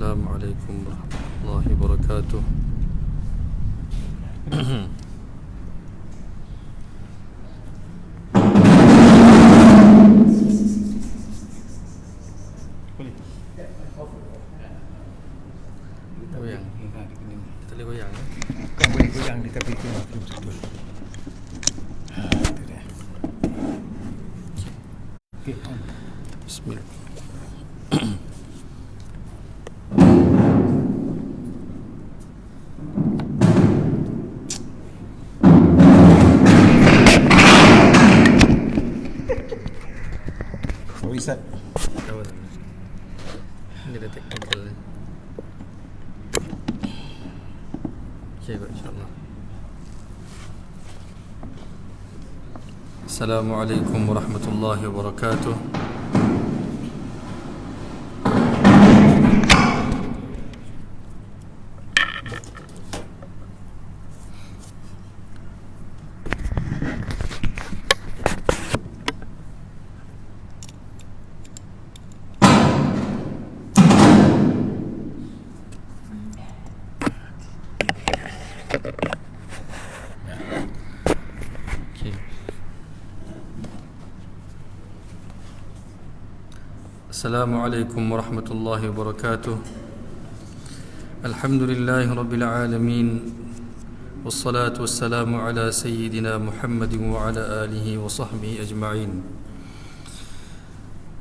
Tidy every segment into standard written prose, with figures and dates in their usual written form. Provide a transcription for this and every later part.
Assalamualaikum warahmatullahi wabarakatuh. Goyang. Kita boleh goyang. Bukan boleh goyang di tepi tu. Belum betul. Itu dia. Okey. Bismillah. Ustaz. Tahu tak? Ini ada technical. Okay, baik, insyaAllah. Assalamualaikum warahmatullahi wabarakatuh. Okay. Assalamualaikum warahmatullahi wabarakatuh. Alhamdulillahi rabbil alamin. Wassalatu wassalamu ala sayyidina Muhammadin wa ala alihi wa sahbihi ajma'in.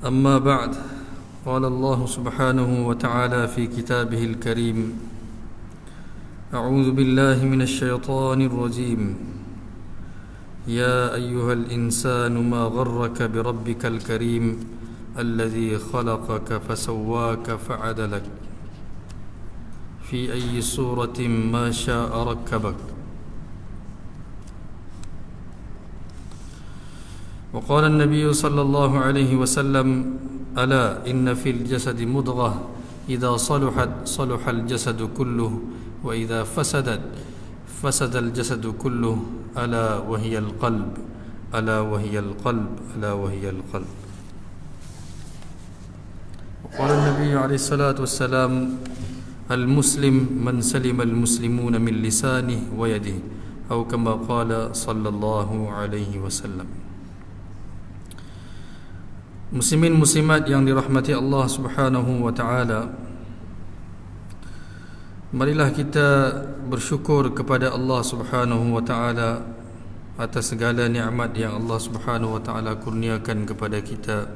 Amma ba'd. Qala Allah subhanahu wa ta'ala fi kitabihil karim. A'udzu billahi minasy syaithanir rajim. Ya ayyuhal insanu ma gharraka bi rabbikal karim alladhi khalaqaka fasawwaka fa'adalak fi ayyi suratin ma syaa rakkabak. Wa qala an-nabiy sallallahu alaihi wasallam ala inna fil jasadi mudghah idza saluhat saluhal jasadu kulluhu wa idza fasadat fasadal jasadu kulluhu ala wa hiya al-qalb ala wa hiya al-qalb ala wa hiya al-qalb. Qala an-nabiy alayhi salatu wassalam al-muslim man salima al-muslimuna min lisanihi wa yadihi atau kama qala sallallahu alaihi wasallam. Muslimin muslimat yang dirahmati Allah Subhanahu wa taala, marilah kita bersyukur kepada Allah Subhanahu wa taala atas segala nikmat yang Allah Subhanahu wa taala kurniakan kepada kita.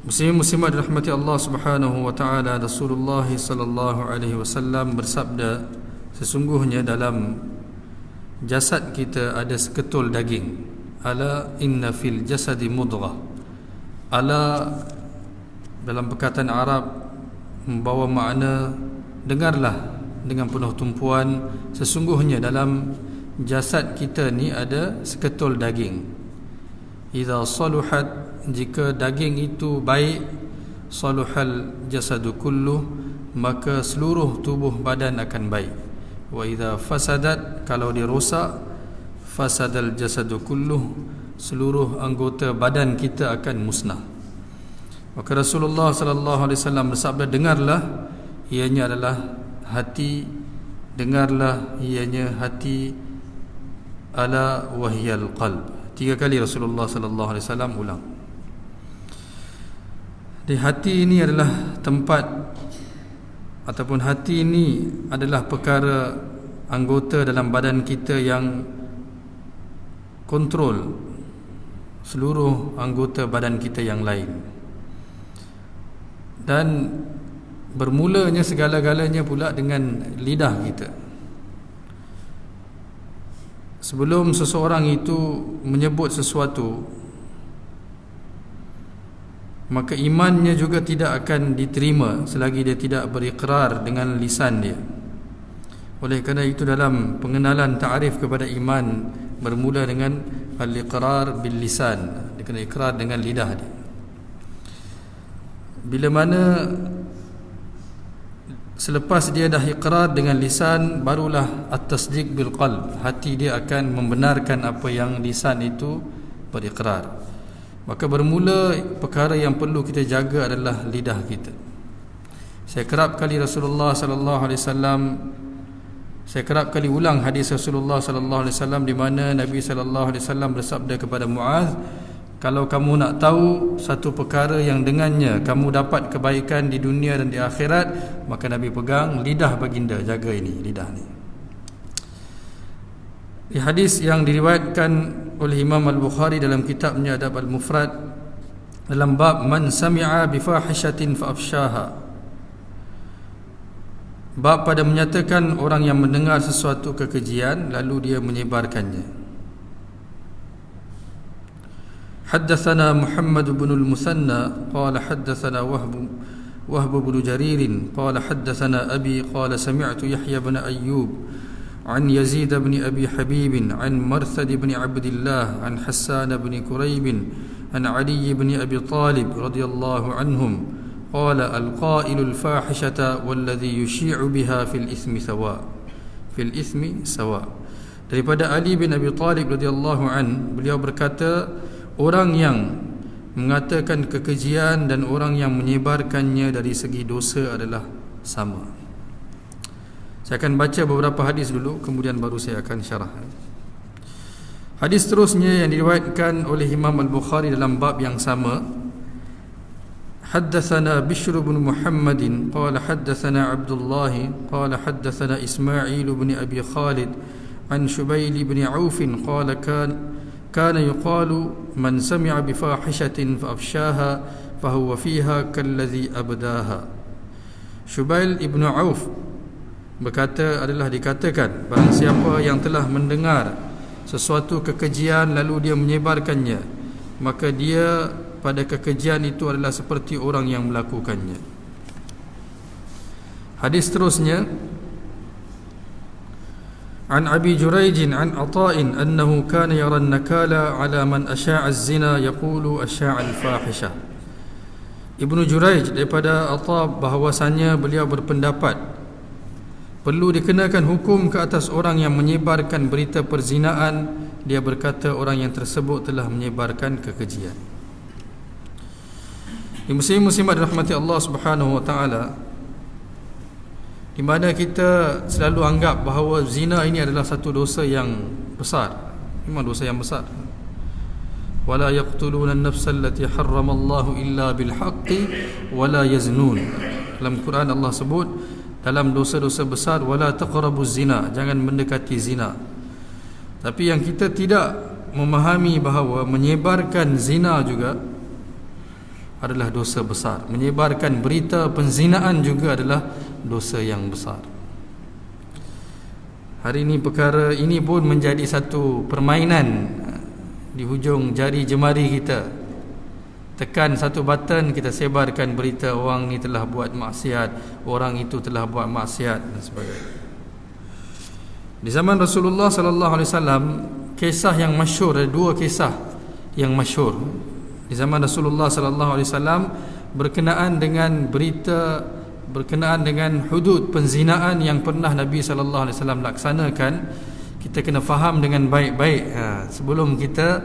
Muslimin muslimat dirahmati Allah Subhanahu wa taala, Rasulullah sallallahu alaihi wasallam bersabda, sesungguhnya dalam jasad kita ada seketul daging. Ala inna fil jasadi mudghah. Ala dalam perkataan Arab membawa makna dengarlah dengan penuh tumpuan, sesungguhnya dalam jasad kita ni ada seketul daging. Idza saluhat, jika daging itu baik, saluhal jasadu kulluh, maka seluruh tubuh badan akan baik. Wa idza fasadat, kalau dia rosak, fasadal jasadu kulluh, seluruh anggota badan kita akan musnah. Maka Rasulullah sallallahu alaihi wasallam bersabda, dengarlah ianya adalah hati, dengarlah ianya hati, ala wahyal qalb. 3 kali Rasulullah sallallahu alaihi wasallam ulang. Di hati ini adalah tempat, ataupun hati ini adalah perkara anggota dalam badan kita yang kontrol seluruh anggota badan kita yang lain. Dan bermulanya segala-galanya pula dengan lidah kita. Sebelum seseorang itu menyebut sesuatu, maka imannya juga tidak akan diterima selagi dia tidak berikrar dengan lisan dia. Oleh kerana itu dalam pengenalan ta'arif kepada iman bermula dengan al-iqrar bil lisan, dia kena ikrar dengan lidah dia. Bila mana selepas dia dah iqrar dengan lisan, barulah at-tasdiq bil qalb, hati dia akan membenarkan apa yang lisan itu berikrar. Maka bermula perkara yang perlu kita jaga adalah lidah kita. Saya kerap kali Rasulullah sallallahu alaihi wasallam saya kerap kali ulang hadis Rasulullah sallallahu alaihi wasallam di mana Nabi sallallahu alaihi wasallam bersabda kepada Muaz, kalau kamu nak tahu satu perkara yang dengannya kamu dapat kebaikan di dunia dan di akhirat, maka Nabi pegang lidah baginda, jaga ini lidah ni. Di hadis yang diriwayatkan oleh Imam Al-Bukhari dalam kitabnya Adab Al-Mufrad dalam bab man sami'a bi fahishatin fa afshaha, bab pada menyatakan orang yang mendengar sesuatu kekejian lalu dia menyebarkannya. Haddatsana Muhammad bin al-Musanna qala haddatsana Wahb bin Jarir qala haddatsana Abi qala sami'tu Yahya bin Ayyub an Yazid bin Abi Habib an Marthad bin Abdullah an Hassan bin Quraib an Ali bin Abi Talib radhiyallahu anhum قال القائل الفاحشة والذي يشيع بها في الإثم سواء. Daripada Ali bin Abi Talib radhiyallahu an, beliau berkata, orang yang mengatakan kekejian dan orang yang menyebarkannya dari segi dosa adalah sama. Saya akan baca beberapa hadis dulu, kemudian baru saya akan syarah. Hadis terusnya yang diriwayatkan oleh Imam Al-Bukhari dalam bab yang sama. حدثنا بشر بن محمد قال حدثنا عبد الله قال حدثنا إسماعيل بن أبي خالد عن شبيل بن عوف قال كان يقال من سمع بفاحشة فأفشاها فهو فيها كالذي أبداها. Shubail ibn Auf berkata, adalah dikatakan barang siapa yang telah mendengar sesuatu kekejian lalu dia menyebarkannya, maka dia pada kekejian itu adalah seperti orang yang melakukannya. Hadis terusnya, An Abi Jurayj an Ata'in annahu kana yara an-nakala ala man asha'a az-zina yaqulu asha'a al-fahisha. Ibnu Jurayj daripada Ata' bahawasanya beliau berpendapat perlu dikenakan hukum ke atas orang yang menyebarkan berita perzinaan. Dia berkata orang yang tersebut telah menyebarkan kekejian. Muslim-muslimat dirahmati Allah Subhanahu wa taala, di mana kita selalu anggap bahawa zina ini adalah satu dosa yang besar. Memang dosa yang besar. Wala yaqtuluna an-nafsa allati harrama Allah illa bil haqqi wala yaznun. Dalam Quran Allah sebut dalam dosa-dosa besar, wala taqrabuz zina, jangan mendekati zina. Tapi yang kita tidak memahami bahawa menyebarkan zina juga adalah dosa besar. Menyebarkan berita penzinaan juga adalah dosa yang besar. Hari ini perkara ini pun menjadi satu permainan di hujung jari jemari kita. Tekan satu button, kita sebarkan berita orang ni telah buat maksiat, orang itu telah buat maksiat dan sebagainya. Di zaman Rasulullah sallallahu alaihi wasallam, kisah yang masyhur, ada dua kisah yang masyhur di zaman Rasulullah sallallahu alaihi wasallam berkenaan dengan berita berkenaan dengan hudud penzinaan yang pernah Nabi sallallahu alaihi wasallam laksanakan. Kita kena faham dengan baik-baik sebelum kita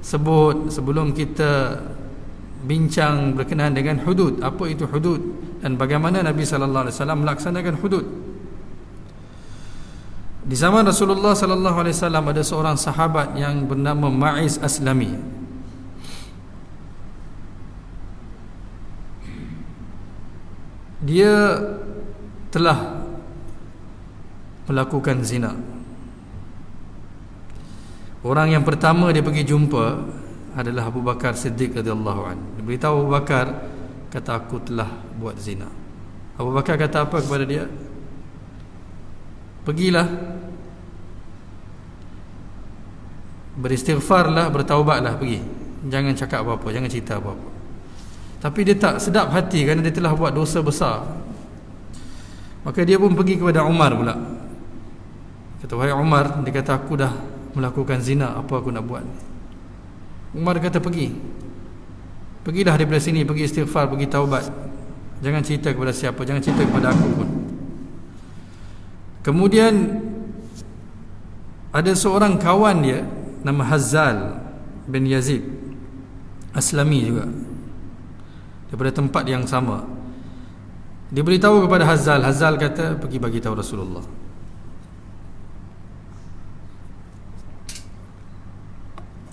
sebut, sebelum kita bincang berkenaan dengan hudud. Apa itu hudud dan bagaimana Nabi sallallahu alaihi wasallam melaksanakan hudud. Di zaman Rasulullah sallallahu alaihi wasallam ada seorang sahabat yang bernama Ma'iz Aslami. Dia telah melakukan zina. Orang yang pertama dia pergi jumpa adalah Abu Bakar Siddiq radhiyallahu anhu. Dia beritahu Abu Bakar, kata aku telah buat zina. Abu Bakar kata apa kepada dia? Pergilah, beristighfarlah, bertaubatlah, pergi. Jangan cakap apa-apa, jangan cerita apa-apa. Tapi dia tak sedap hati kerana dia telah buat dosa besar. Maka dia pun pergi kepada Umar pula. Kata, wahai Umar, dia kata aku dah melakukan zina, apa aku nak buat? Umar kata, pergilah daripada sini, pergi istighfar, pergi taubat. Jangan cerita kepada siapa, jangan cerita kepada aku pun. Kemudian ada seorang kawan dia nama Hazzal bin Yazid. Aslami juga, daripada tempat yang sama. Dia beritahu kepada Hazal. Hazal kata, pergi bagi tahu Rasulullah.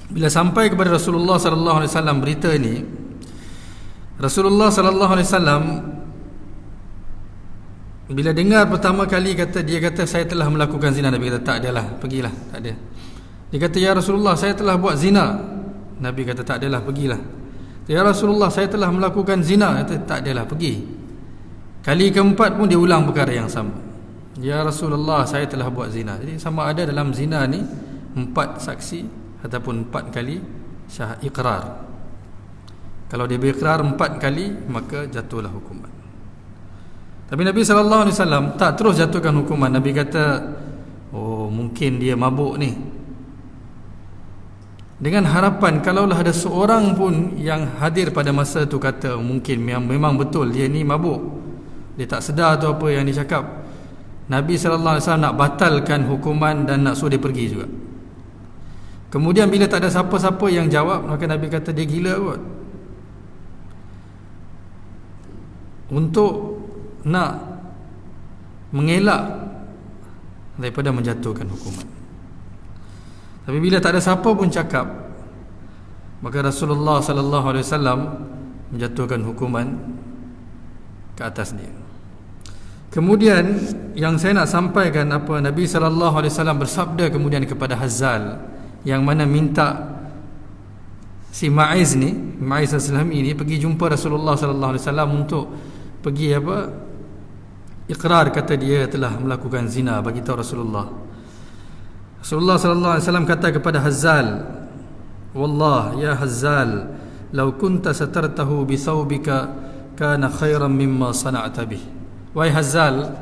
Bila sampai kepada Rasulullah sallallahu alaihi wasallam berita ini, Rasulullah sallallahu alaihi wasallam bila dengar pertama kali, dia kata saya telah melakukan zina. Nabi kata tak adalah, pergilah, tak ada. Dia kata ya Rasulullah, saya telah buat zina. Nabi kata tak adalah, pergilah. Ya Rasulullah, saya telah melakukan zina. Kata tak adalah, pergi. Kali keempat pun dia ulang perkara yang sama. Ya Rasulullah, saya telah buat zina. Jadi sama ada dalam zina ni 4 saksi ataupun 4 kali ikrar. Kalau dia berikrar 4 kali, maka jatuhlah hukuman. Tapi Nabi SAW tak terus jatuhkan hukuman. Nabi kata, oh mungkin dia mabuk ni, dengan harapan kalaulah ada seorang pun yang hadir pada masa tu kata mungkin memang betul dia ni mabuk, dia tak sedar tu apa yang dia cakap, Nabi SAW nak batalkan hukuman dan nak suruh dia pergi juga. Kemudian bila tak ada siapa-siapa yang jawab, maka Nabi kata dia gila kot, untuk nak mengelak daripada menjatuhkan hukuman. Tapi bila tak ada siapa pun cakap, maka Rasulullah sallallahu alaihi wasallam menjatuhkan hukuman ke atas dia. Kemudian yang saya nak sampaikan, apa Nabi sallallahu alaihi wasallam bersabda kemudian kepada Hazal, yang mana minta si Ma'iz ni, Ma'iz Al-Sulami ni pergi jumpa Rasulullah sallallahu alaihi wasallam untuk pergi ikrar, kata dia telah melakukan zina, bagi tahu Rasulullah. Rasulullah sallallahu alaihi wasallam kata kepada Hazal, wallah ya Hazal, law kunta satartahu bi thawbika kana khairan mimma sana'ta bih. Wahai Hazal,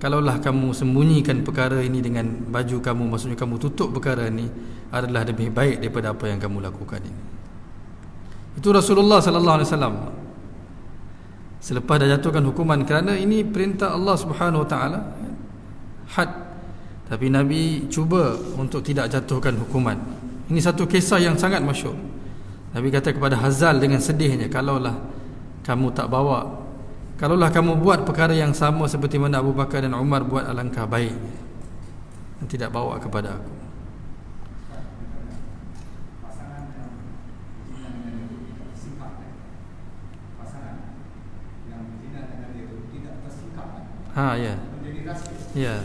kalaulah kamu sembunyikan perkara ini dengan baju kamu, maksudnya kamu tutup perkara ini, adalah lebih baik daripada apa yang kamu lakukan ini. Itu Rasulullah sallallahu alaihi wasallam selepas dah jatuhkan hukuman, kerana ini perintah Allah Subhanahu wa taala, had. Tapi Nabi cuba untuk tidak jatuhkan hukuman. Ini satu kisah yang sangat masyhur. Nabi kata kepada Hazal dengan sedihnya, kalaulah kamu tak bawa, kalaulah kamu buat perkara yang sama seperti mana Abu Bakar dan Umar buat, alangkah baik, dan tidak bawa kepada aku. Ya. Ya.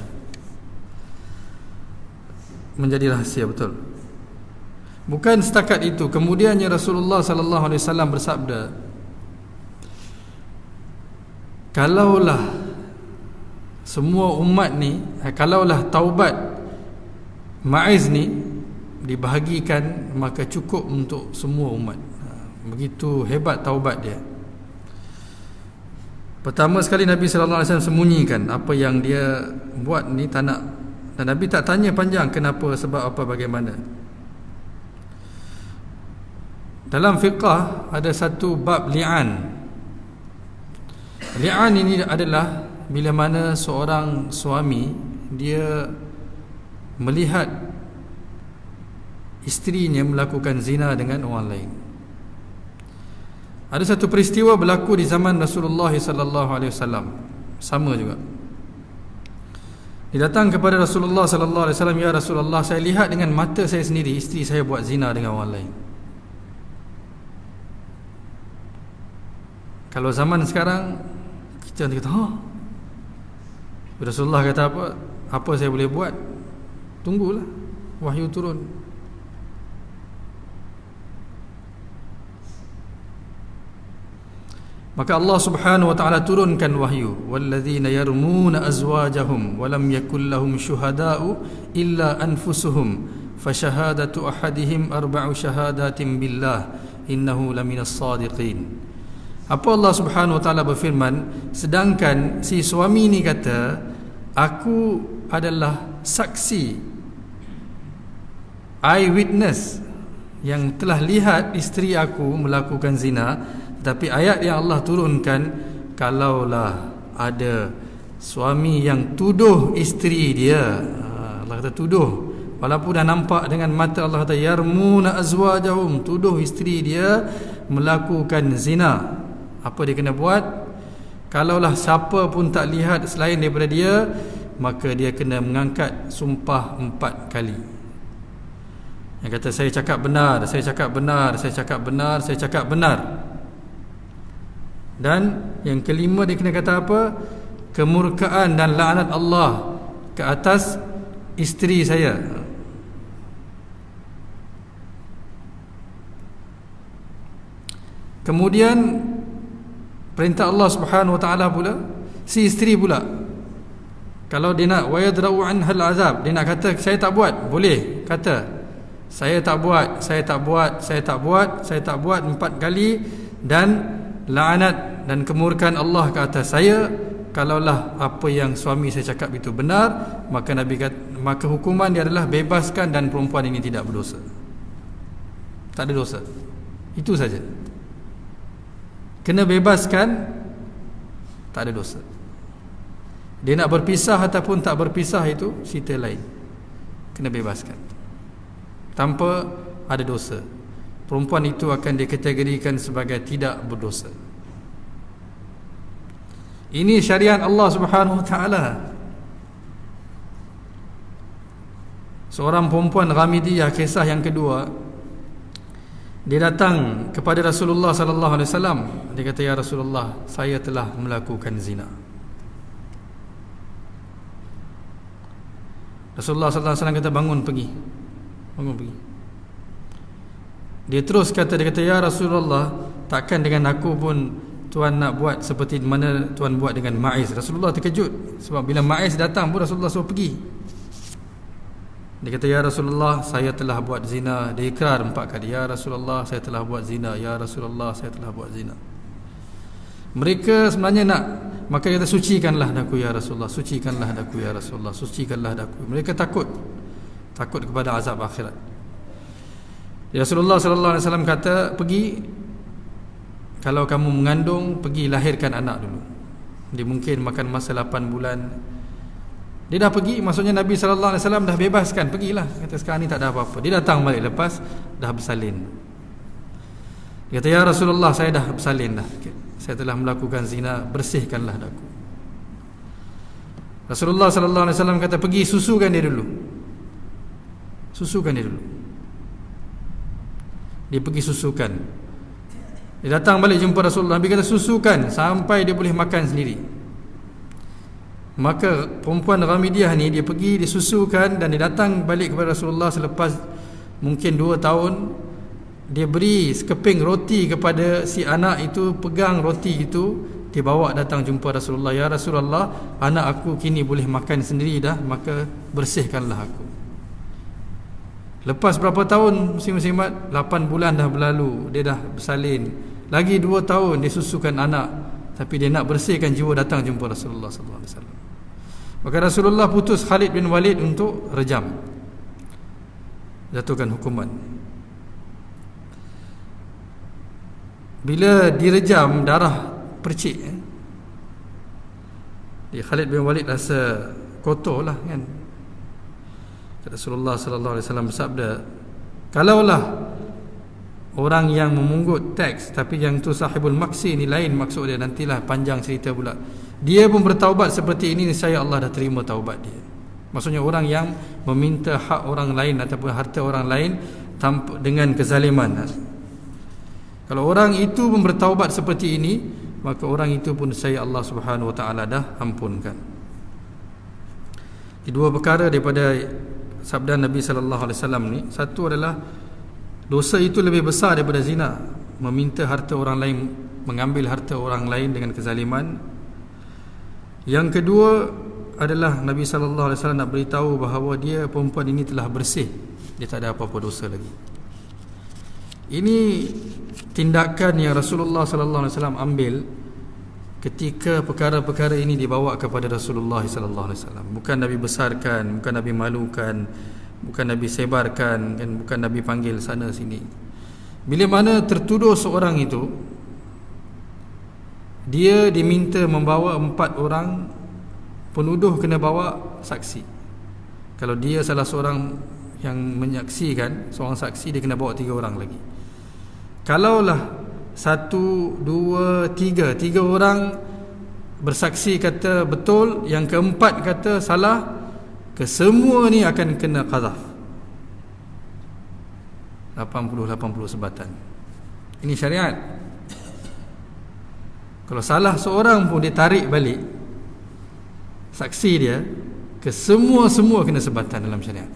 Menjadi rahsia, betul. Bukan setakat itu, kemudiannya Rasulullah sallallahu alaihi wasallam bersabda, kalaulah semua umat ni, kalaulah taubat Ma'iz ni dibahagikan, maka cukup untuk semua umat. Begitu hebat taubat dia. Pertama sekali Nabi sallallahu alaihi wasallam sembunyikan apa yang dia buat ni, tak nak. Dan Nabi tak tanya panjang kenapa, sebab apa, bagaimana. Dalam fiqah ada satu bab li'an. Li'an ini adalah bila mana seorang suami dia melihat isterinya melakukan zina dengan orang lain. Ada satu peristiwa berlaku di zaman Rasulullah sallallahu alaihi wasallam, sama juga. Dia datang kepada Rasulullah sallallahu alaihi wasallam, ya Rasulullah, saya lihat dengan mata saya sendiri isteri saya buat zina dengan orang lain. Kalau zaman sekarang kita nanti kata, Rasulullah kata apa saya boleh buat? Tunggulah wahyu turun. Maka Allah Subhanahu wa taala turunkan wahyu, walladzina yarmuna azwajahum wa lam yakul lahum syuhada'u illa anfusuhum fa syahadatu ahadihim arba'u syahadatin billah innahu laminas sadiqin. Apa Allah Subhanahu wa taala berfirman, sedangkan si suami ni kata, aku adalah saksi, eyewitness, yang telah lihat isteri aku melakukan zina. Tapi ayat yang Allah turunkan, kalaulah ada suami yang tuduh isteri dia, Allah kata tuduh, walaupun dah nampak dengan mata, Allah kata yarmuna azwajahum, tuduh isteri dia melakukan zina. Apa dia kena buat? Kalaulah siapa pun tak lihat selain daripada dia, maka dia kena mengangkat sumpah 4 kali. Yang kata saya cakap benar, saya cakap benar, saya cakap benar, saya cakap benar. Dan yang kelima dia kena kata apa? Kemurkaan dan laknat Allah ke atas isteri saya. Kemudian perintah Allah Subhanahu wa taala pula, si isteri pula, kalau dia nak wayadra'u anhal azab, dia nak kata saya tak buat, boleh kata saya tak buat, saya tak buat, saya tak buat, saya tak buat 4 kali, dan laknat dan kemurkaan Allah ke atas saya. Kalaulah apa yang suami saya cakap itu benar, maka Nabi kata, maka hukuman dia adalah bebaskan dan perempuan ini tidak berdosa. Tak ada dosa. Itu saja. Kena bebaskan, tak ada dosa. Dia nak berpisah ataupun tak berpisah itu cerita lain. Kena bebaskan tanpa ada dosa. Perempuan itu akan dikategorikan sebagai tidak berdosa. Ini syariat Allah Subhanahu wa taala. Seorang perempuan Ghamidiyah, kisah yang kedua, dia datang kepada Rasulullah sallallahu alaihi wasallam. Dia kata, ya Rasulullah, saya telah melakukan zina. Rasulullah sallallahu alaihi wasallam kata, bangun pergi. Bangun pergi. Dia terus kata, dia kata, ya Rasulullah, takkan dengan aku pun Tuan nak buat seperti mana Tuan buat dengan Ma'iz. Rasulullah terkejut, sebab bila Ma'iz datang pun Rasulullah suruh pergi. Dia kata, ya Rasulullah, saya telah buat zina. Dia ikrar 4 kali, ya Rasulullah, saya telah buat zina, ya Rasulullah, saya telah buat zina. Mereka sebenarnya nak, maka dia kata, sucikanlah daku ya Rasulullah, sucikanlah daku ya Rasulullah, sucikanlah daku. Mereka takut kepada azab akhirat. Rasulullah sallallahu alaihi wasallam kata, pergi, kalau kamu mengandung, pergi lahirkan anak dulu. Dia mungkin makan masa 8 bulan. Dia dah pergi, maksudnya Nabi sallallahu alaihi wasallam dah bebaskan, pergilah. Kata sekarang ni tak ada apa-apa. Dia datang balik lepas dah bersalin. Dia kata, ya Rasulullah, saya dah bersalin dah. Saya telah melakukan zina, bersihkanlah daku. Rasulullah sallallahu alaihi wasallam kata, pergi susukan dia dulu. Susukan dia dulu. Dia pergi susukan. Dia datang balik jumpa Rasulullah. Nabi kata, susukan sampai dia boleh makan sendiri. Maka perempuan Ghamidiyah ni, dia pergi, dia susukan, dan dia datang balik kepada Rasulullah selepas mungkin 2 tahun. Dia beri sekeping roti kepada si anak itu, pegang roti itu, dia bawa datang jumpa Rasulullah. Ya Rasulullah, anak aku kini boleh makan sendiri dah, maka bersihkanlah aku. Lepas berapa tahun muslim-muslimat? 8 bulan dah berlalu, dia dah bersalin. Lagi 2 tahun dia susukan anak, tapi dia nak bersihkan jiwa, datang jumpa Rasulullah sallallahu alaihi wasallam. Maka Rasulullah putus Khalid bin Walid untuk rejam, jatuhkan hukuman. Bila direjam, darah percik, Khalid bin Walid rasa kotor lah kan. Rasulullah sallallahu alaihi wasallam bersabda, kalaulah orang yang memunggut teks, tapi yang tu sahibul maksi ni lain maksud dia, nantilah panjang cerita pula. Dia pun bertaubat seperti ini, niscaya Allah dah terima taubat dia. Maksudnya orang yang meminta hak orang lain ataupun harta orang lain tanpa dengan kezaliman. Kalau orang itu pun bertaubat seperti ini, maka orang itu pun niscaya Allah Subhanahu wa taala dah ampunkan. Di 2 perkara daripada sabda Nabi sallallahu alaihi wasallam ni, satu adalah dosa itu lebih besar daripada zina, meminta harta orang lain, mengambil harta orang lain dengan kezaliman. Yang kedua adalah Nabi sallallahu alaihi wasallam nak beritahu bahawa dia, perempuan ini telah bersih, dia tak ada apa-apa dosa lagi. Ini tindakan yang Rasulullah sallallahu alaihi wasallam ambil ketika perkara-perkara ini dibawa kepada Rasulullah sallallahu alaihi wasallam. Bukan Nabi besarkan, bukan Nabi malukan, bukan Nabi sebarkan, kan, bukan Nabi panggil sana sini. Bila mana tertuduh seorang itu, dia diminta membawa 4 orang penuduh, kena bawa saksi. Kalau dia salah seorang yang menyaksikan, seorang saksi dia kena bawa 3 orang lagi. Kalaulah 1, 2, 3 orang bersaksi kata betul, yang keempat kata salah, kesemua ni akan kena qazaf 80 sebatan. Ini syariat. Kalau salah seorang pun dia tarik balik saksi dia, kesemua kena sebatan dalam syariat.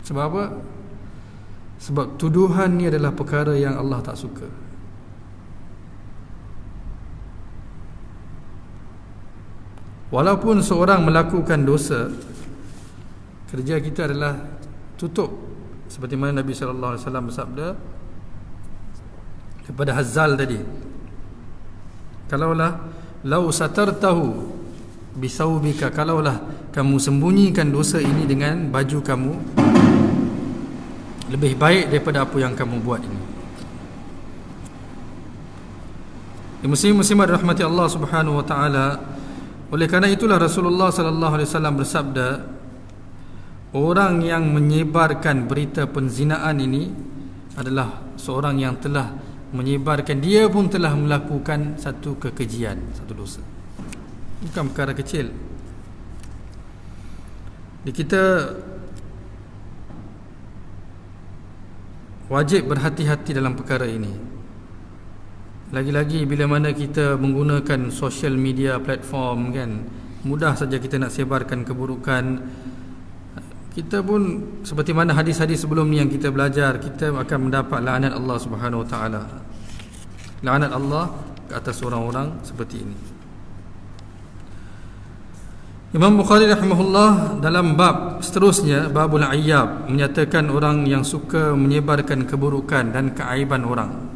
Sebab apa? Sebab tuduhan ni adalah perkara yang Allah tak suka. Walaupun seorang melakukan dosa, kerja kita adalah tutup, seperti mana Nabi sallallahu alaihi wasallam bersabda kepada Hazzal tadi, kalaulah lau satartahu bisaubika, kalaulah kamu sembunyikan dosa ini dengan baju kamu, lebih baik daripada apa yang kamu buat ini. Muslim-muslimat rahmati Allah Subhanahu wa taala. Oleh kerana itulah Rasulullah sallallahu alaihi wasallam bersabda, orang yang menyebarkan berita penzinaan ini adalah seorang yang telah menyebarkan, dia pun telah melakukan satu kekejian, satu dosa. Bukan perkara kecil. Kita wajib berhati-hati dalam perkara ini. Lagi-lagi bila mana kita menggunakan social media platform kan, mudah saja kita nak sebarkan keburukan. Kita pun seperti mana hadis-hadis sebelum ni yang kita belajar, kita akan mendapat laknat Allah Subhanahu wa taala. Laknat Allah ke atas orang-orang seperti ini. Imam Bukhari rahimahullah dalam bab seterusnya, babul ayyab, menyatakan orang yang suka menyebarkan keburukan dan keaiban orang.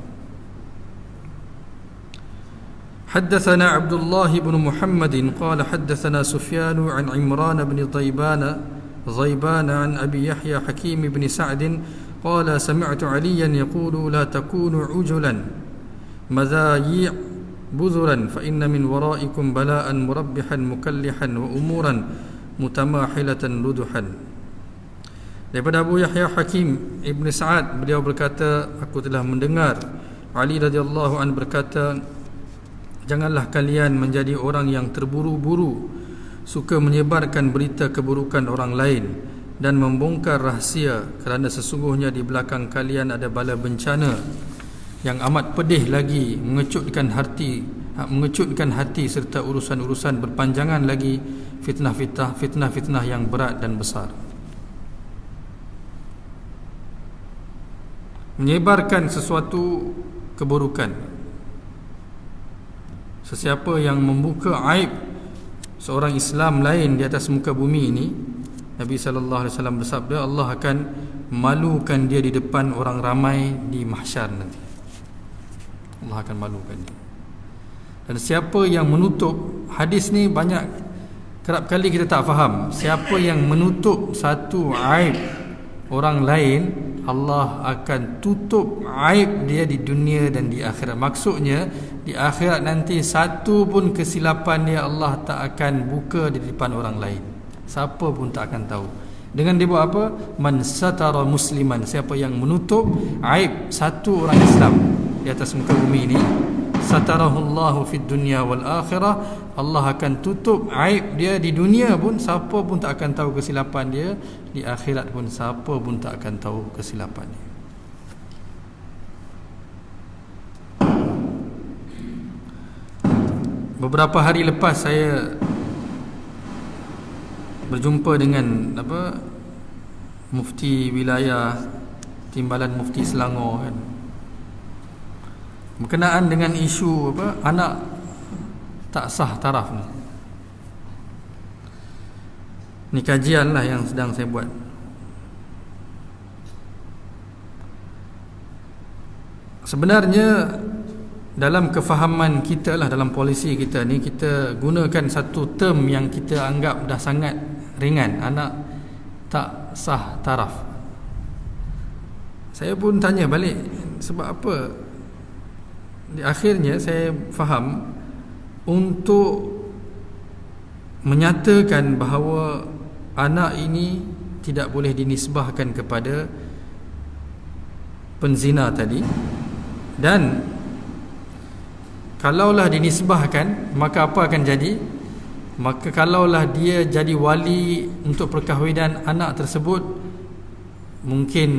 حدثنا عبد الله بن محمد قال حدثنا سفيان عن عمران بن ضيبان عن أبي يحيى حكيم بن سعد قال سمعت عليا يقول لا تكونوا عجلا مذايع بذرا فإن من ورائكم بلاء مربحا مكلحا وأمورا متماحلة لدحا. Daripada Abu Yahya Hakim Ibn Sa'ad, beliau berkata, aku telah mendengar Ali radhiyallahu an berkata, janganlah kalian menjadi orang yang terburu-buru, suka menyebarkan berita keburukan orang lain dan membongkar rahsia, kerana sesungguhnya di belakang kalian ada bala bencana yang amat pedih lagi, mengecutkan hati serta urusan-urusan berpanjangan lagi, fitnah yang berat dan besar. Menyebarkan sesuatu keburukan, sesiapa yang membuka aib seorang Islam lain di atas muka bumi ini, Nabi sallallahu alaihi wasallam bersabda, Allah akan malukan dia di depan orang ramai di mahsyar nanti. Allah akan malukan dia. Dan siapa yang menutup, hadis ni banyak kerap kali kita tak faham, siapa yang menutup satu aib orang lain, Allah akan tutup aib dia di dunia dan di akhirat. Maksudnya di akhirat nanti satu pun kesilapan dia Allah tak akan buka di depan orang lain, siapa pun tak akan tahu. Dengan dia buat apa? Man satara musliman, siapa yang menutup aib satu orang Islam di atas muka bumi ini, satarahullahu fid dunya wal akhirah, Allah akan tutup aib dia di dunia pun, siapa pun tak akan tahu kesilapan dia, di akhirat pun siapa pun tak akan tahu kesilapan dia. Beberapa hari lepas saya berjumpa dengan mufti wilayah Timbalan Mufti Selangor kan, berkenaan dengan isu anak tak sah taraf ni. Ni kajian lah yang sedang saya buat. Sebenarnya dalam kefahaman kita lah, dalam polisi kita ni, kita gunakan satu term yang kita anggap dah sangat ringan, anak tak sah taraf. Saya pun tanya balik, sebab apa? Di akhirnya saya faham, untuk menyatakan bahawa anak ini tidak boleh dinisbahkan kepada penzina tadi. Dan kalaulah dinisbahkan, maka apa akan jadi? Maka kalaulah dia jadi wali untuk perkahwinan anak tersebut, mungkin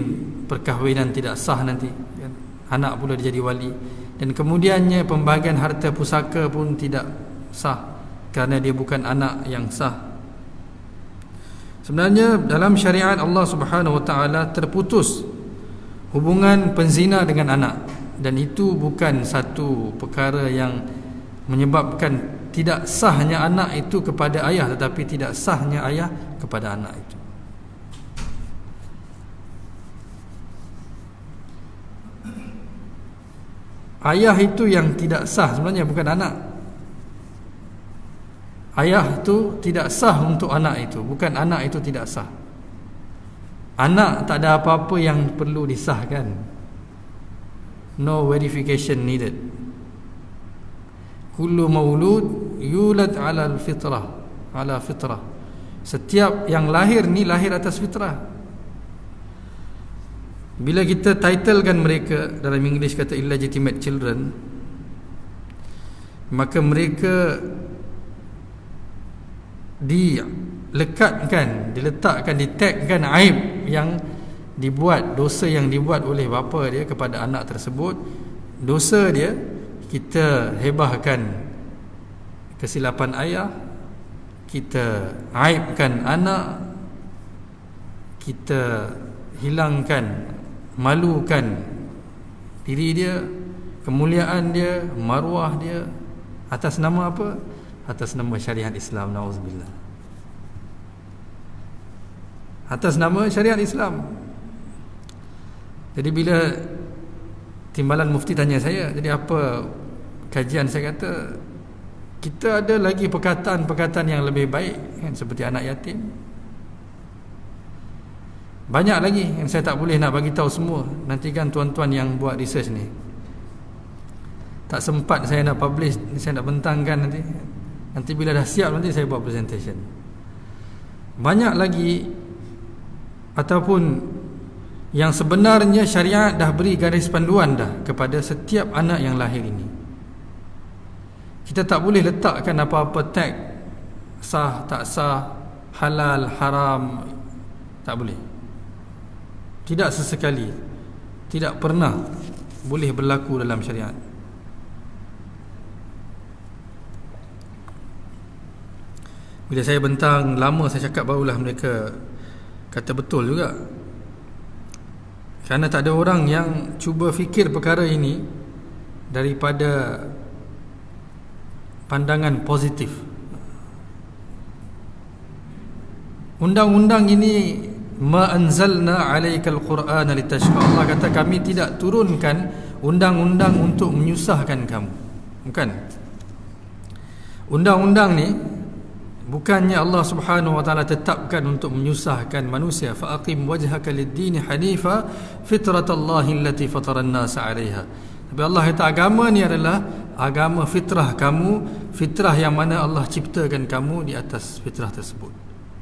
perkahwinan tidak sah nanti kan? Anak pula dia jadi wali, dan kemudiannya pembahagian harta pusaka pun tidak sah kerana dia bukan anak yang sah. Sebenarnya dalam syariat Allah Subhanahu Wa Taala terputus hubungan penzina dengan anak, dan itu bukan satu perkara yang menyebabkan tidak sahnya anak itu kepada ayah, tetapi tidak sahnya ayah kepada anak itu. Ayah itu yang tidak sah sebenarnya, bukan anak. Ayah itu tidak sah untuk anak itu, bukan anak itu tidak sah. Anak tak ada apa-apa yang perlu disahkan. No verification needed. Kullu maulud yulad ala al-fitrah, ala fitrah. Setiap yang lahir ni lahir atas fitrah. Bila kita titlekan mereka, dalam English kata illegitimate children, maka mereka diletakkan, ditagkan aib yang dibuat, dosa yang dibuat oleh bapa dia kepada anak tersebut. Dosa dia, kita hebahkan kesilapan ayah, kita aibkan anak, kita hilangkan, malukan diri dia, kemuliaan dia, maruah dia, atas nama apa? Atas nama syariat Islam. Na'udzubillah. Atas nama syariat Islam. Jadi bila Timbalan Mufti tanya saya, jadi apa kajian, saya kata kita ada lagi perkataan-perkataan yang lebih baik kan, seperti anak yatim. Banyak lagi yang saya tak boleh nak bagi tahu semua. Nanti kan tuan-tuan yang buat research ni tak sempat saya nak publish, saya nak bentangkan nanti. Nanti bila dah siap nanti saya buat presentation. Banyak lagi, ataupun yang sebenarnya syariat dah beri garis panduan dah kepada setiap anak yang lahir ini. Kita tak boleh letakkan apa-apa tag sah, tak sah, halal, haram. Tak boleh. Tidak sesekali, tidak pernah boleh berlaku dalam syariat. Bila saya bentang lama, saya cakap, barulah mereka kata betul juga. Kerana tak ada orang yang cuba fikir perkara ini daripada pandangan positif. Undang-undang ini, ma anzalna 'alaikal Qur'ana litashqa. Allah kata kami tidak turunkan undang-undang untuk menyusahkan kamu. Bukan. Undang-undang ni bukannya Allah Subhanahu wa taala tetapkan untuk menyusahkan manusia. Fa aqim wajhaka lid-din hanifa fitratallahi allati fataran nas 'alaiha. Tapi Allah kata agama ni adalah agama fitrah kamu, fitrah yang mana Allah ciptakan kamu di atas fitrah tersebut.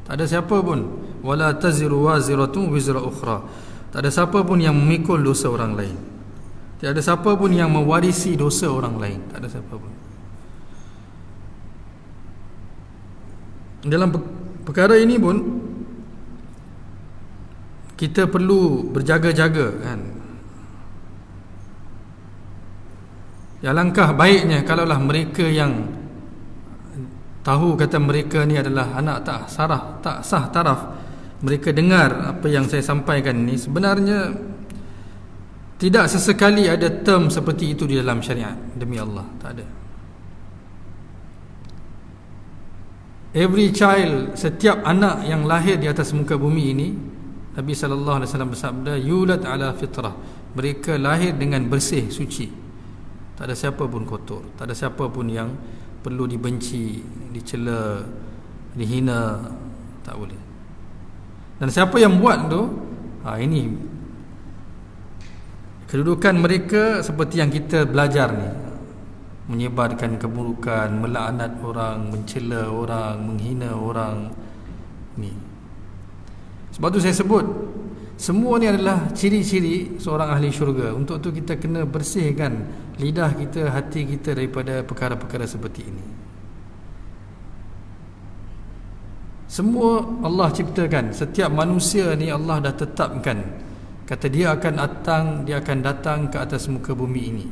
Tak ada siapa pun, wala taziru waziratun wizra ukhra. Tak ada siapa pun yang memikul dosa orang lain. Tidak ada siapa pun yang mewarisi dosa orang lain. Tak ada siapa pun. Dalam perkara ini pun kita perlu berjaga-jaga kan. Ya, langkah baiknya kalaulah mereka yang tahu kata mereka ni adalah anak tak sah taraf, mereka dengar apa yang saya sampaikan ni, sebenarnya tidak sesekali ada term seperti itu di dalam syariat. Demi Allah, tak ada. Every child, setiap anak yang lahir di atas muka bumi ini, Nabi sallallahu alaihi wasallam bersabda, yulad ala fitrah. Mereka lahir dengan bersih, suci. Tak ada siapa pun kotor, tak ada siapa pun yang perlu dibenci, dicela, dihina. Tak boleh. Dan siapa yang buat tu, ini kedudukan mereka seperti yang kita belajar ni, menyebarkan keburukan, melaknat orang, mencela orang, menghina orang ni. Sebab tu saya sebut semua ni adalah ciri-ciri seorang ahli syurga. Untuk tu kita kena bersihkan lidah kita, hati kita daripada perkara-perkara seperti ini. Semua Allah ciptakan. Setiap manusia ni Allah dah tetapkan, kata dia akan datang ke atas muka bumi ini.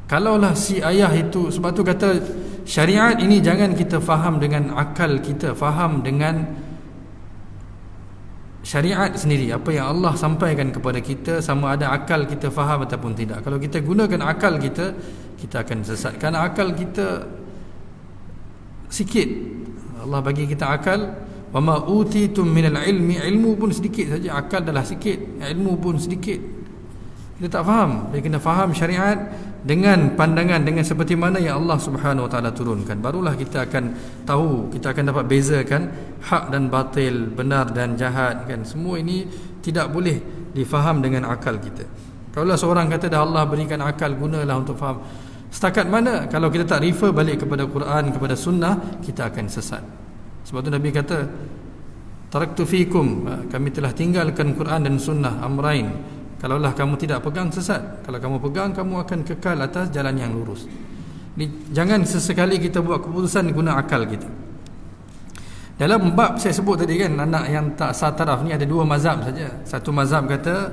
Kalaulah si ayah itu, sebab tu kata syariat ini jangan kita faham dengan akal kita, faham dengan syariat sendiri. Apa yang Allah sampaikan kepada kita, sama ada akal kita faham ataupun tidak. Kalau kita gunakan akal kita, kita akan sesat. Kerana akal kita sikit. Allah bagi kita akal, wa ma utitum minal ilmi, ilmu pun sedikit saja. Akal adalah sikit, ilmu pun sedikit. Kita tak faham. Dia kena faham syariat dengan pandangan, dengan seperti mana yang Allah Subhanahu Wa Taala turunkan. Barulah kita akan tahu, kita akan dapat bezakan hak dan batil, benar dan jahat kan. Semua ini tidak boleh difaham dengan akal kita. Kalau seorang kata dah Allah berikan akal, gunalah untuk faham. Setakat mana kalau kita tak refer balik kepada Quran, kepada sunnah, kita akan sesat. Sebab tu Nabi kata, taraktu fikum, kami telah tinggalkan Quran dan sunnah, amrain. Kalaulah kamu tidak pegang, sesat. Kalau kamu pegang, kamu akan kekal atas jalan yang lurus. Jangan sesekali kita buat keputusan guna akal kita. Dalam bab saya sebut tadi kan, anak yang tak sah taraf ni ada dua mazhab saja. Satu mazhab kata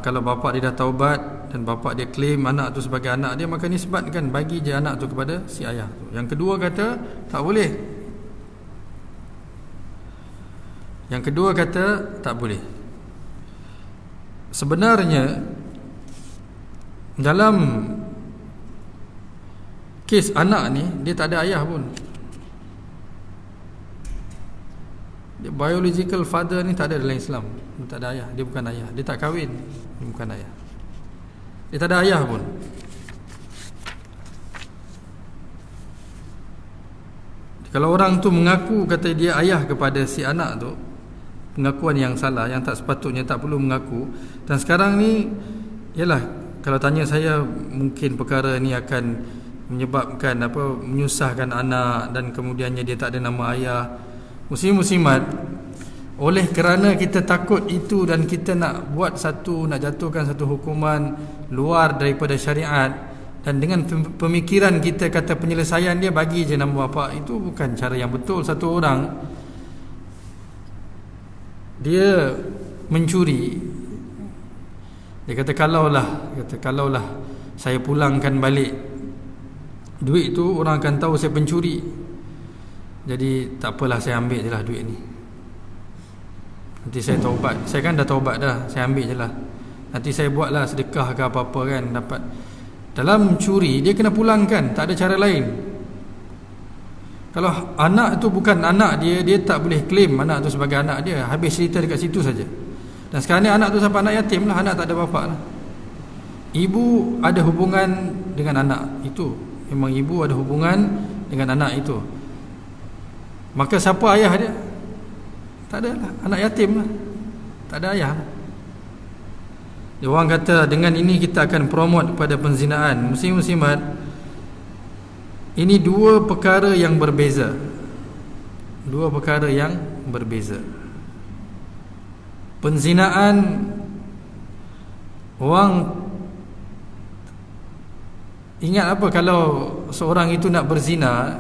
kalau bapa dia dah taubat dan bapa dia claim anak tu sebagai anak dia, maka nisbatkan, bagi je anak tu kepada si ayah tu. Yang kedua kata tak boleh. Yang kedua kata tak boleh. Sebenarnya dalam kes anak ni, dia tak ada ayah pun. Dia biological father ni tak ada dalam Islam. Dia tak ada ayah, dia bukan ayah. Dia tak kahwin, dia bukan ayah. Dia tak ada ayah pun. Kalau orang tu mengaku kata dia ayah kepada si anak tu, pengakuan yang salah, yang tak sepatutnya, tak perlu mengaku. Dan sekarang ni, yalah, kalau tanya saya, mungkin perkara ni akan menyebabkan menyusahkan anak, dan kemudiannya dia tak ada nama ayah. Muslim-muslimat, oleh kerana kita takut itu dan kita nak jatuhkan satu hukuman luar daripada syariat, dan dengan pemikiran kita kata penyelesaian dia bagi je nama bapa, itu bukan cara yang betul. Satu orang dia mencuri, dia kata kalaulah saya pulangkan balik duit tu, orang akan tahu saya pencuri. Jadi tak apalah, saya ambil je lah duit ni. Nanti saya taubat. Saya kan dah taubat dah, saya ambil je lah. Nanti saya buatlah sedekah ke apa-apa kan, dapat. Dalam curi dia kena pulangkan, tak ada cara lain. Kalau anak tu bukan anak dia, dia tak boleh claim anak tu sebagai anak dia. Habis cerita dekat situ saja. Dan sekarang ni anak tu sampai anak yatim lah, anak tak ada bapa lah. Ibu ada hubungan dengan anak itu. Memang ibu ada hubungan dengan anak itu. Maka siapa ayah dia? Tak ada lah, anak yatim lah, tak ada ayah. Dia orang kata dengan ini kita akan promote pada penzinaan. Muslim-muslimat, ini dua perkara yang berbeza. Dua perkara yang berbeza. Penzinaan, orang ingat apa kalau seorang itu nak berzina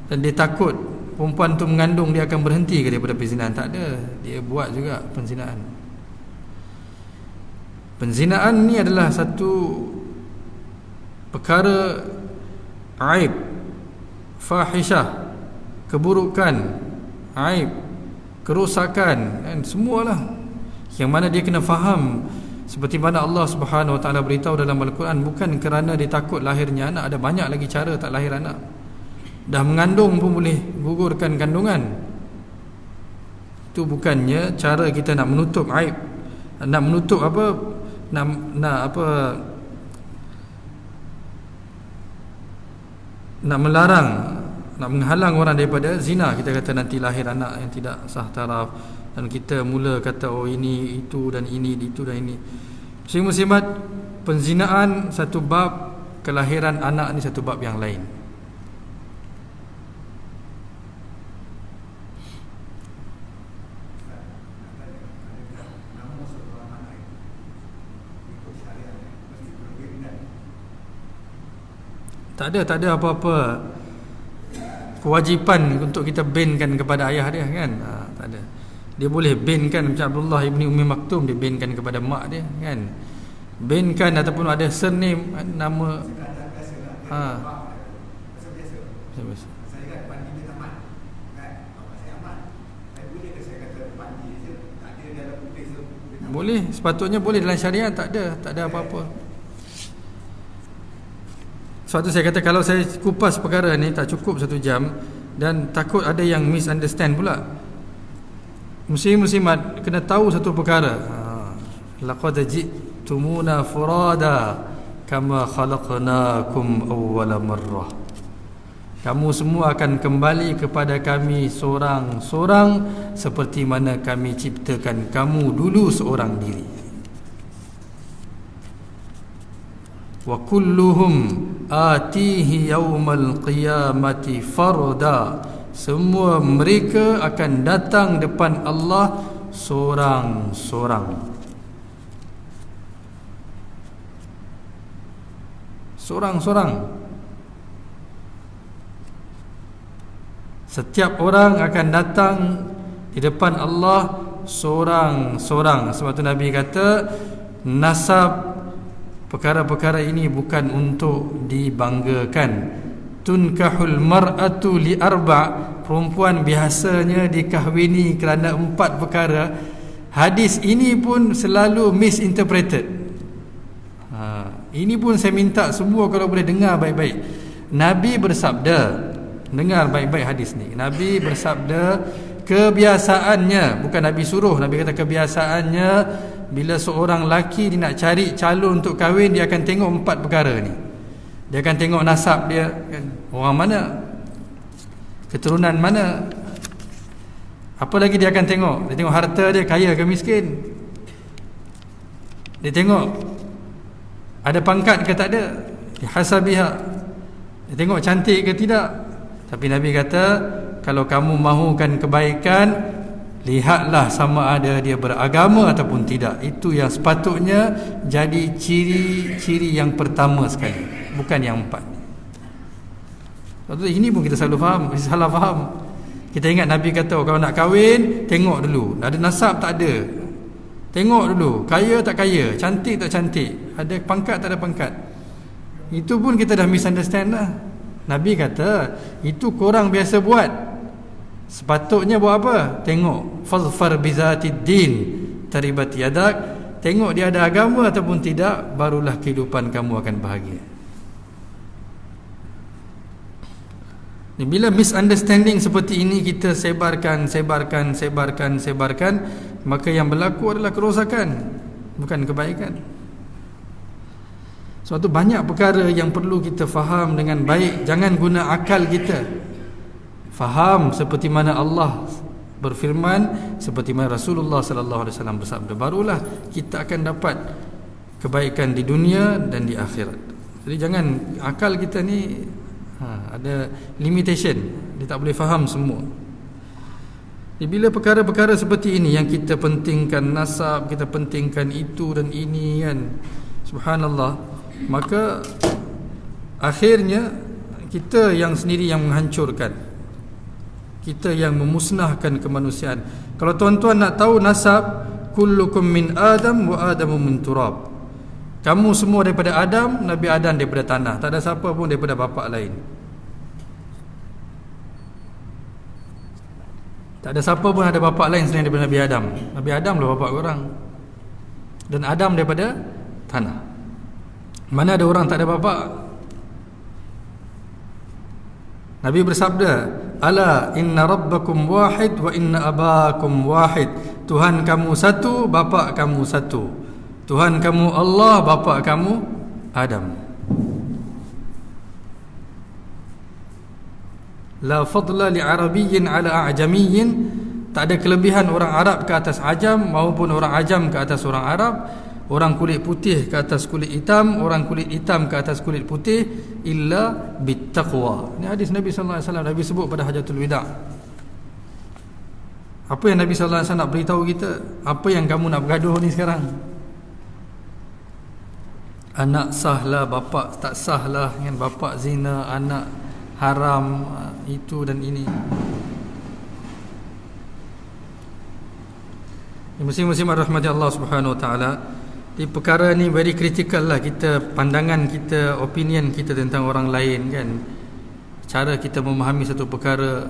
dan dia takut perempuan tu mengandung, dia akan berhenti ke daripada perzinaan? Tak ada, dia buat juga penzinaan. Penzinaan ni adalah satu perkara aib, fahishah, keburukan, aib, kerosakan, dan semualah yang mana dia kena faham. Seperti mana Allah Subhanahu Wa Taala beritahu dalam Al-Quran, bukan kerana dia takut lahirnya anak, ada banyak lagi cara tak lahir anak. Dah mengandung pun boleh gugurkan kandungan. Itu bukannya cara kita nak menutup aib, nak menutup nak melarang, nak menghalang orang daripada zina. Kita kata nanti lahir anak yang tidak sah taraf, dan kita mula kata oh ini itu dan ini itu dan ini. Muslim-muslimat, penzinaan satu bab, kelahiran anak ni satu bab yang lain. Tak ada apa-apa kewajipan untuk kita bankan kepada ayah dia kan. Tak ada. Dia boleh bankan macam Abdullah ibni Ummi Maktum, dia bankan kepada mak dia kan. Bankan ataupun ada surname, nama biasa. Boleh, sepatutnya boleh dalam syariat, tak ada apa-apa. Sebab tu saya kata kalau saya kupas perkara ni tak cukup 1 jam, dan takut ada yang misunderstand pula. Muslimat kena tahu satu perkara. Laqad ji'tumuna furada kama khalaqnakum awwala marrah. Kamu semua akan kembali kepada kami seorang-seorang seperti mana kami ciptakan kamu dulu seorang diri. Wa kulluhum atihi yaumal qiyamati farda. Semua mereka akan datang depan Allah seorang-seorang. Seorang-seorang. Setiap orang akan datang di depan Allah seorang-seorang. Sebab tu Nabi kata, nasab, perkara-perkara ini bukan untuk dibanggakan. Tunkahul mar'atu li arba'. Perempuan biasanya dikahwini kerana 4 perkara. Hadis ini pun selalu misinterpreted. Ini pun saya minta semua kalau boleh dengar baik-baik. Nabi bersabda, dengar baik-baik hadis ni. Nabi bersabda, kebiasaannya, bukan Nabi suruh, Nabi kata kebiasaannya, bila seorang lelaki dia nak cari calon untuk kahwin, dia akan tengok 4 perkara ni. Dia akan tengok nasab dia, orang mana, keturunan mana. Apa lagi dia akan tengok? Dia tengok harta dia, kaya ke miskin. Dia tengok ada pangkat ke tak ada, hasabiha. Dia tengok cantik ke tidak. Tapi Nabi kata, kalau kamu mahukan kebaikan, lihatlah sama ada dia beragama ataupun tidak. Itu yang sepatutnya jadi ciri-ciri yang pertama sekali, bukan yang 4. Ini pun kita selalu faham, salah faham. Kita ingat Nabi kata, kalau nak kahwin, tengok dulu ada nasab tak ada, tengok dulu kaya tak kaya, cantik tak cantik, ada pangkat tak ada pangkat. Itu pun kita dah misunderstand lah. Nabi kata itu korang biasa buat. Sepatutnya buat apa? Tengok fazfar bizatid din taribat yadak. Tengok dia ada agama ataupun tidak, barulah kehidupan kamu akan bahagia. Bila misunderstanding seperti ini kita sebarkan, maka yang berlaku adalah kerosakan, bukan kebaikan. Sebab tu banyak perkara yang perlu kita faham dengan baik. Jangan guna akal kita. Faham seperti mana Allah berfirman, seperti mana Rasulullah sallallahu alaihi wasallam bersabda, barulah kita akan dapat kebaikan di dunia dan di akhirat. Jadi jangan akal kita ni ada limitation, dia tak boleh faham semua. Jadi bila perkara-perkara seperti ini yang kita pentingkan nasab, kita pentingkan itu dan ini kan, subhanallah, maka akhirnya kita yang sendiri yang menghancurkan, kita yang memusnahkan kemanusiaan. Kalau tuan-tuan nak tahu nasab, kullukum min Adam wa Adamu min turab. Kamu semua daripada Adam, Nabi Adam daripada tanah. Tak ada siapa pun daripada bapa lain. Tak ada siapa pun ada bapa lain selain daripada Nabi Adam. Nabi Adam lah bapa korang. Dan Adam daripada tanah. Mana ada orang tak ada bapa? Nabi bersabda, ala inna rabbakum wahid wa inna abakum wahid. Tuhan kamu satu, bapa kamu satu. Tuhan kamu Allah, bapa kamu Adam. La fadla li arabiyyin ala a'jamiyyin. Tak ada kelebihan orang Arab ke atas Ajam maupun orang Ajam ke atas orang Arab, orang kulit putih ke atas kulit hitam, orang kulit hitam ke atas kulit putih, illa bittaqwa. Ini hadis Nabi sallallahu alaihi wasallam, Nabi sebut pada Hajatul Wida. Apa yang Nabi sallallahu alaihi wasallam nak beritahu kita? Apa yang kamu nak bergaduh ni sekarang? anak sah lah, bapa tak sah lah kan, bapa zina, anak haram, itu dan ini. Muslim-muslim rahmati Allah Subhanahu wa taala, di perkara ni very critical lah, kita pandangan kita, opinion kita tentang orang lain kan, cara kita memahami satu perkara,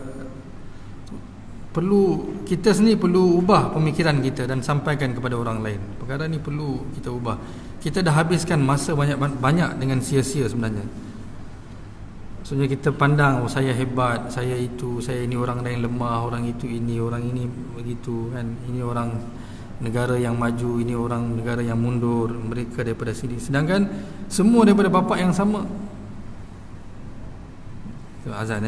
perlu kita sendiri perlu ubah pemikiran kita dan sampaikan kepada orang lain. Perkara ni perlu kita ubah. Kita dah habiskan masa banyak dengan sia-sia sebenarnya. Maksudnya kita pandang, oh saya hebat, saya itu, saya ini, orang lain lemah, orang itu ini, orang ini begitu kan. Ini orang negara yang maju, ini orang negara yang mundur, mereka daripada sini. Sedangkan semua daripada bapa yang sama. Itu azan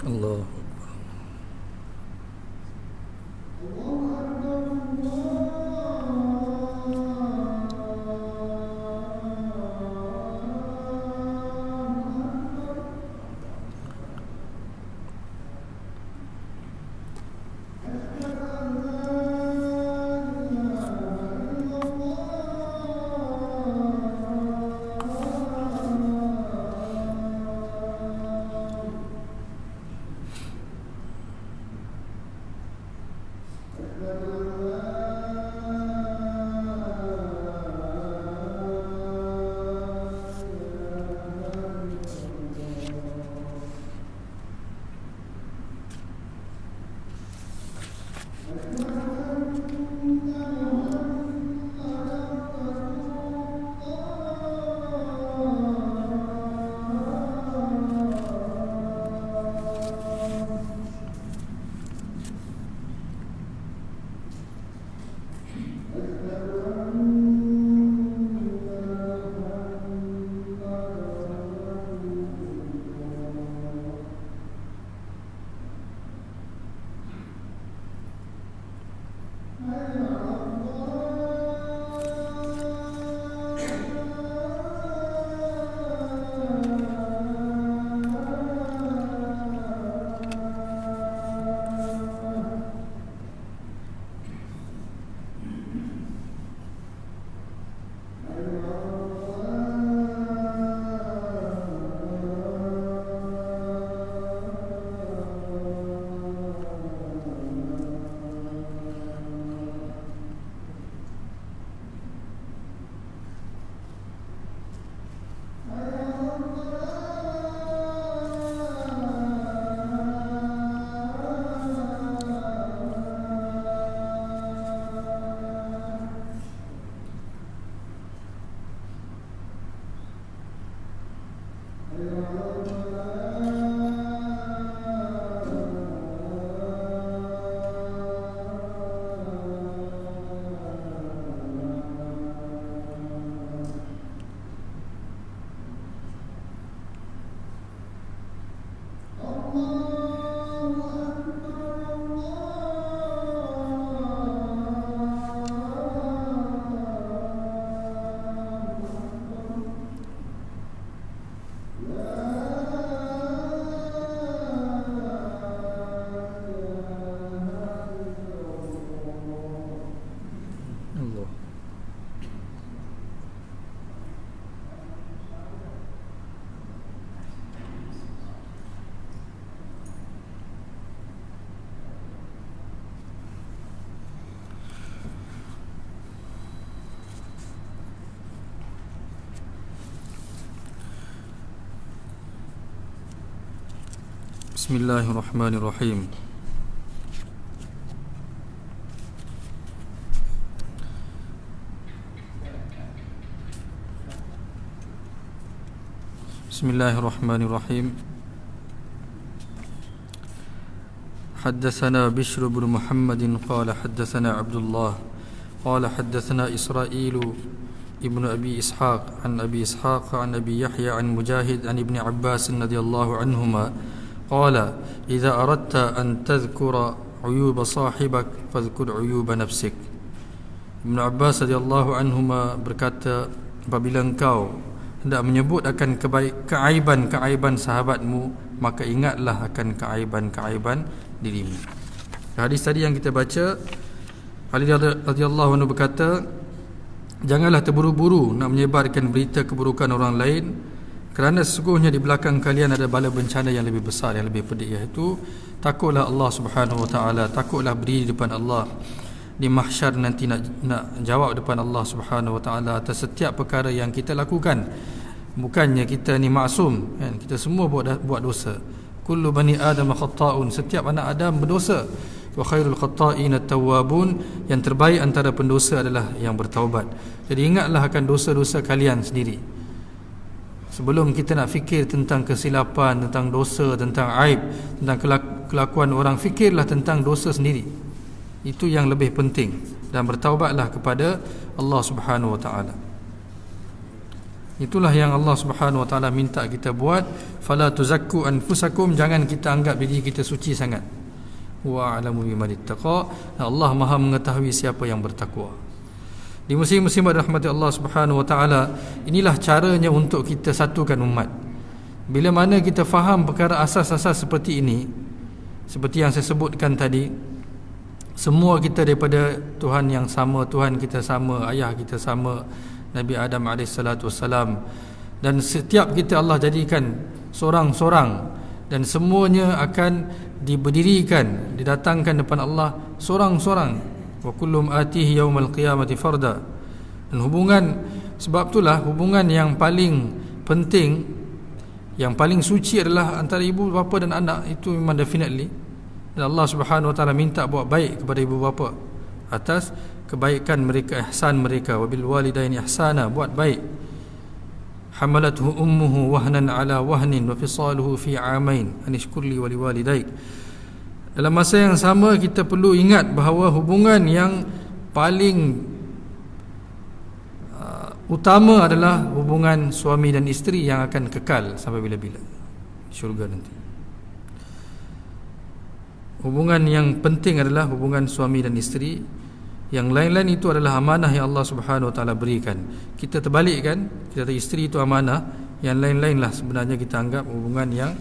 Allah. Bismillahirrahmanirrahim. Bismillahirrahmanirrahim. حدثنا بشر بن محمد قال حدثنا عبد الله قال حدثنا إسرائيل ابن أبي إسحاق عن أبي إسحاق عن أبي يحيى عن مجاهد عن ابن عباس رضي الله عنهما قال إذا أردت أن تذكر عيوب صاحبك فاذكر عيوب نفسك. Ibn Abbas radhiyallahu anhuma berkata, apabila engkau hendak menyebut akan keaiban-keaiban sahabatmu, maka ingatlah akan keaiban-keaiban dirimu. Hadis tadi yang kita baca, Ali radhiyallahu anhu berkata, janganlah terburu-buru nak menyebarkan berita keburukan orang lain, kerana sesungguhnya di belakang kalian ada bala bencana yang lebih besar, yang lebih pedih, iaitu takutlah Allah Subhanahu wa taala, takutlah berdiri depan Allah di mahsyar nanti nak jawab depan Allah Subhanahu wa taala atas setiap perkara yang kita lakukan. Bukannya kita ni maksum, kan? Kita semua buat dosa. Kullu bani adam khata'un, setiap anak Adam berdosa. Wa khairul khata'in at-tawwabun, yang terbaik antara pendosa adalah yang bertaubat. Jadi ingatlah akan dosa-dosa kalian sendiri. Sebelum kita nak fikir tentang kesilapan, tentang dosa, tentang aib, tentang kelakuan orang, fikirlah tentang dosa sendiri. Itu yang lebih penting, dan bertaubatlah kepada Allah Subhanahu wa taala. Itulah yang Allah Subhanahu wa taala minta kita buat. Fala tuzakku anfusakum, jangan kita anggap diri kita suci sangat. Wa a'lamu biman ittaqa, Allah Maha mengetahui siapa yang bertakwa. Di musim-musim rahmat Allah Subhanahu wa taala, inilah caranya untuk kita satukan umat. Bila mana kita faham perkara asas-asas seperti ini, seperti yang saya sebutkan tadi, semua kita daripada Tuhan yang sama, Tuhan kita sama, ayah kita sama, Nabi Adam AS, dan setiap kita Allah jadikan seorang-seorang, dan semuanya akan diberdirikan, didatangkan depan Allah seorang-seorang. Wa kullum atihi yaumal qiyamati farda. Dan hubungan, sebab itulah hubungan yang paling penting, yang paling suci adalah antara ibu bapa dan anak. Itu memang definitely. Dan Allah Subhanahu wa taala minta buat baik kepada ibu bapa atas kebaikan mereka, ihsan mereka. Wabil walidaini ihsana, buat baik. Hamalathu ummuhu wahnan ala wahnin wa fisaluhu fi amain an ishkur li wa liwalidayk. Dalam masa yang sama, kita perlu ingat bahawa hubungan yang paling utama adalah hubungan suami dan isteri yang akan kekal sampai bila-bila, syurga nanti. Hubungan yang penting adalah hubungan suami dan isteri. Yang lain-lain itu adalah amanah yang Allah Subhanahu wa taala berikan. Kita terbalikkan, kita kata isteri itu amanah, yang lain-lainlah sebenarnya kita anggap hubungan yang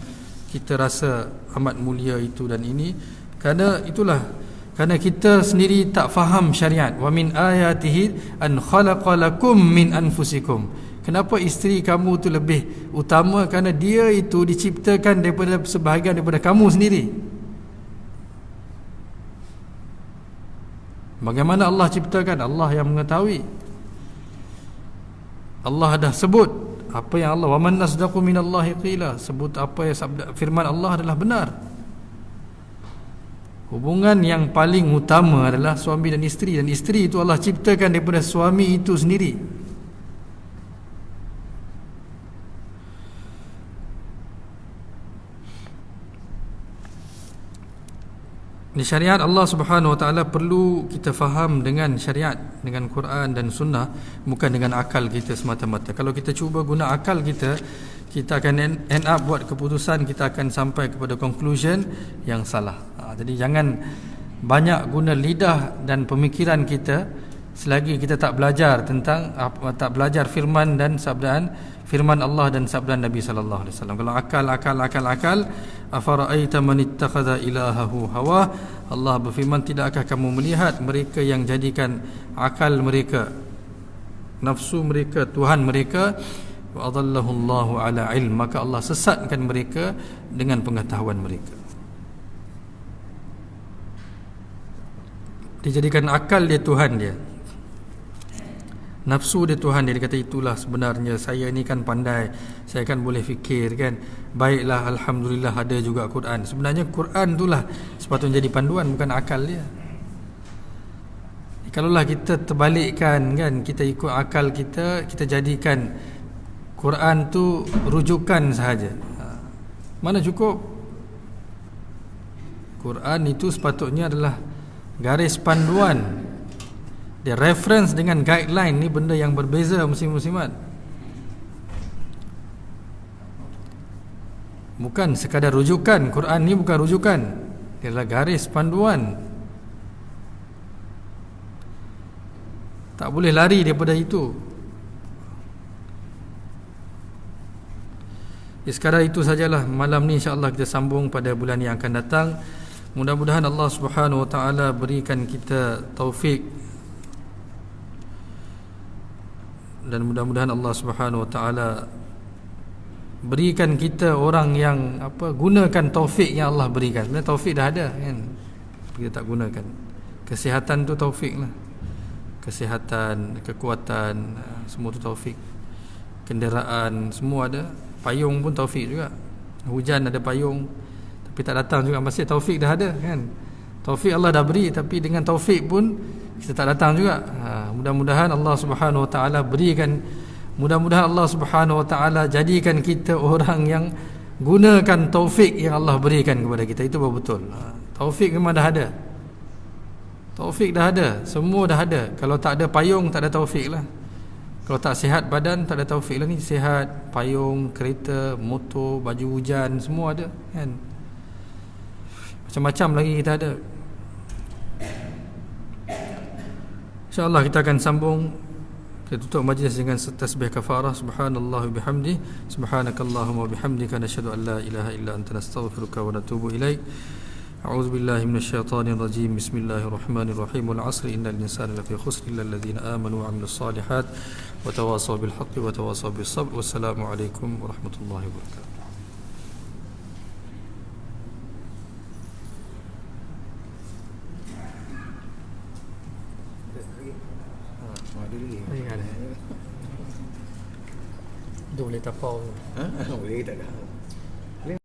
kita rasa amat mulia itu dan ini. Kerana kita sendiri tak faham syariat. Wa min ayatihi an khalaqalakum min anfusikum. Kenapa isteri kamu itu lebih utama? Kerana dia itu diciptakan daripada sebahagian daripada kamu sendiri. Bagaimana Allah ciptakan? Allah yang mengetahui. Allah dah sebut apa yang Allah, wa man nasdaqu minallahi qila, sebut apa yang firman Allah adalah benar. Hubungan yang paling utama adalah suami dan isteri, dan isteri itu Allah ciptakan daripada suami itu sendiri. Di syariat Allah Subhanahu wa taala perlu kita faham dengan syariat, dengan Quran dan sunnah, bukan dengan akal kita semata-mata. Kalau kita cuba guna akal kita akan end up buat keputusan, kita akan sampai kepada conclusion yang salah. Jadi jangan banyak guna lidah dan pemikiran kita selagi kita tak belajar tentang tak belajar firman dan sabdaan firman Allah dan sabdaan Nabi sallallahu alaihi wasallam. Kalau akal, afara'aita man ittakhadha ilahahu hawa, Allah berfirman, tidakkah kamu melihat mereka yang jadikan akal mereka, nafsu mereka, Tuhan mereka, wa adallahu Allahu ala ilm, maka Allah sesatkan mereka dengan pengetahuan mereka. Dijadikan akal dia Tuhan dia, nafsu dia Tuhan dia. Dia kata itulah sebenarnya, saya ni kan pandai, saya kan boleh fikir kan, baiklah alhamdulillah ada juga Quran. Sebenarnya Quran itulah sepatutnya jadi panduan, bukan akal dia. Kalaulah kita terbalikkan kan, kita ikut akal kita jadikan Quran tu rujukan sahaja, mana cukup. Quran itu sepatutnya adalah garis panduan. Dia reference dengan guideline. Ni benda yang berbeza muslim-muslimat. Bukan sekadar rujukan. Quran ni bukan rujukan. Dia adalah garis panduan. Tak boleh lari daripada itu. Sekadar itu sajalah. Malam ni insya-Allah kita sambung pada bulan yang akan datang. Mudah-mudahan Allah Subhanahu Wa Taala berikan kita taufik, dan mudah-mudahan Allah Subhanahu Wa Taala berikan kita orang yang gunakan taufik yang Allah berikan. Sebenarnya taufik dah ada kan, kita tak gunakan. Kesihatan tu taufik lah. Kesihatan, kekuatan, semua tu taufik. Kenderaan semua ada. Payung pun taufik juga. Hujan ada payung tapi tak datang juga, masih taufik dah ada kan. Taufik Allah dah beri, tapi dengan taufik pun kita tak datang juga. Mudah-mudahan Allah Subhanahu Wa Taala berikan, mudah-mudahan Allah Subhanahu Wa Taala jadikan kita orang yang gunakan taufik yang Allah berikan kepada kita. Itu betul. Taufik memang dah ada. Taufik dah ada, semua dah ada. Kalau tak ada payung, tak ada taufik lah. Kalau tak sihat badan, tak ada taufik lah. Ni sihat, payung, kereta, motor, baju hujan, semua ada kan. Macam-macam lagi kita ada. InsyaAllah kita akan sambung. Kita tutup majlis dengan tasbih kafarah. Subhanallah bihamdi, subhanakallahumma bihamdika, nashhadu an la ilaha illa anta, nastaghfiruka wa natubu ilaik. A'udzu billahi minasyaitonir rajim. Bismillahirrahmanirrahim. Wal 'asri innal insana lafi khusr illa alladziina aamanu wa 'amilus shalihat wa tawassaw bil haqqi wa tawassaw bis sabr. Wassalamu alaikum warahmatullahi wabarakatuh. Boleh tapau. Boleh tak ada.